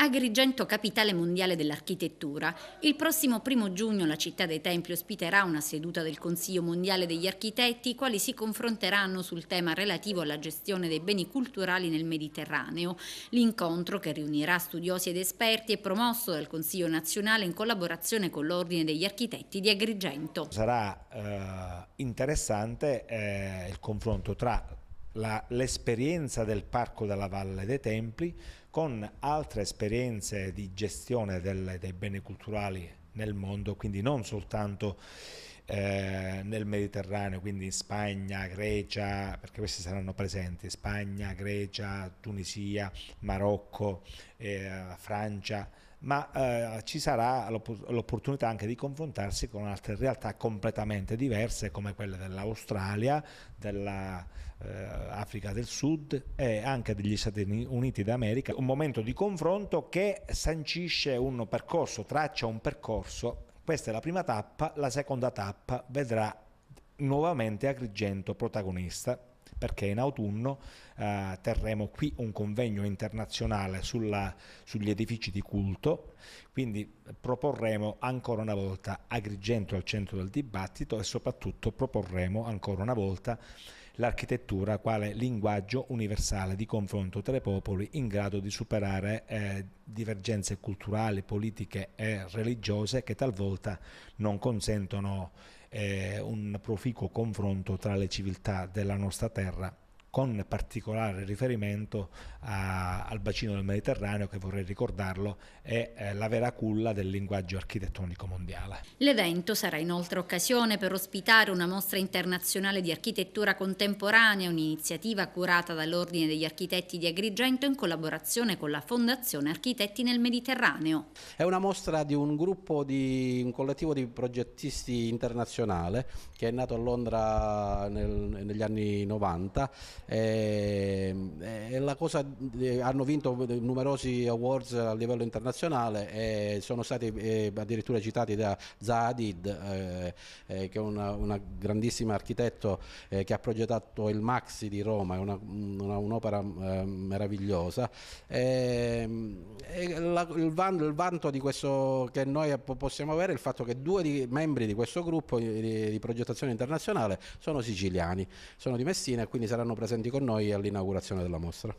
Agrigento, capitale mondiale dell'architettura. Il prossimo 1° giugno la città dei Templi ospiterà una seduta del Consiglio mondiale degli architetti, i quali si confronteranno sul tema relativo alla gestione dei beni culturali nel Mediterraneo. L'incontro, che riunirà studiosi ed esperti, è promosso dal Consiglio nazionale in collaborazione con l'Ordine degli architetti di Agrigento. Sarà interessante il confronto tra l'esperienza del Parco della Valle dei Templi con altre esperienze di gestione dei beni culturali nel mondo, quindi non soltanto nel Mediterraneo, quindi in Spagna, Grecia, perché questi saranno presenti, Spagna, Grecia, Tunisia, Marocco, Francia, ma ci sarà l'opportunità anche di confrontarsi con altre realtà completamente diverse come quelle dell'Australia, dell'Africa del Sud e anche degli Stati Uniti d'America. Un momento di confronto che sancisce un percorso, traccia un percorso. Questa è la prima tappa, la seconda tappa vedrà nuovamente Agrigento protagonista, perché in autunno terremo qui un convegno internazionale sugli edifici di culto, quindi proporremo ancora una volta Agrigento al centro del dibattito e soprattutto proporremo ancora una volta l'architettura quale linguaggio universale di confronto tra i popoli in grado di superare divergenze culturali, politiche e religiose che talvolta non consentono un proficuo confronto tra le civiltà della nostra terra, con particolare riferimento al bacino del Mediterraneo, che vorrei ricordarlo è la vera culla del linguaggio architettonico mondiale. L'evento sarà inoltre occasione per ospitare una mostra internazionale di architettura contemporanea, un'iniziativa curata dall'Ordine degli Architetti di Agrigento in collaborazione con la Fondazione Architetti nel Mediterraneo. È una mostra di un collettivo di progettisti internazionale che è nato a Londra negli anni 90. Hanno vinto numerosi awards a livello internazionale e sono stati addirittura citati da Zaha Hadid, che è una grandissima architetto che ha progettato il Maxi di Roma, è un'opera meravigliosa. Il vanto di questo che noi possiamo avere è il fatto che due membri di questo gruppo di progettazione internazionale sono siciliani, sono di Messina e quindi saranno presenti con noi all'inaugurazione della mostra.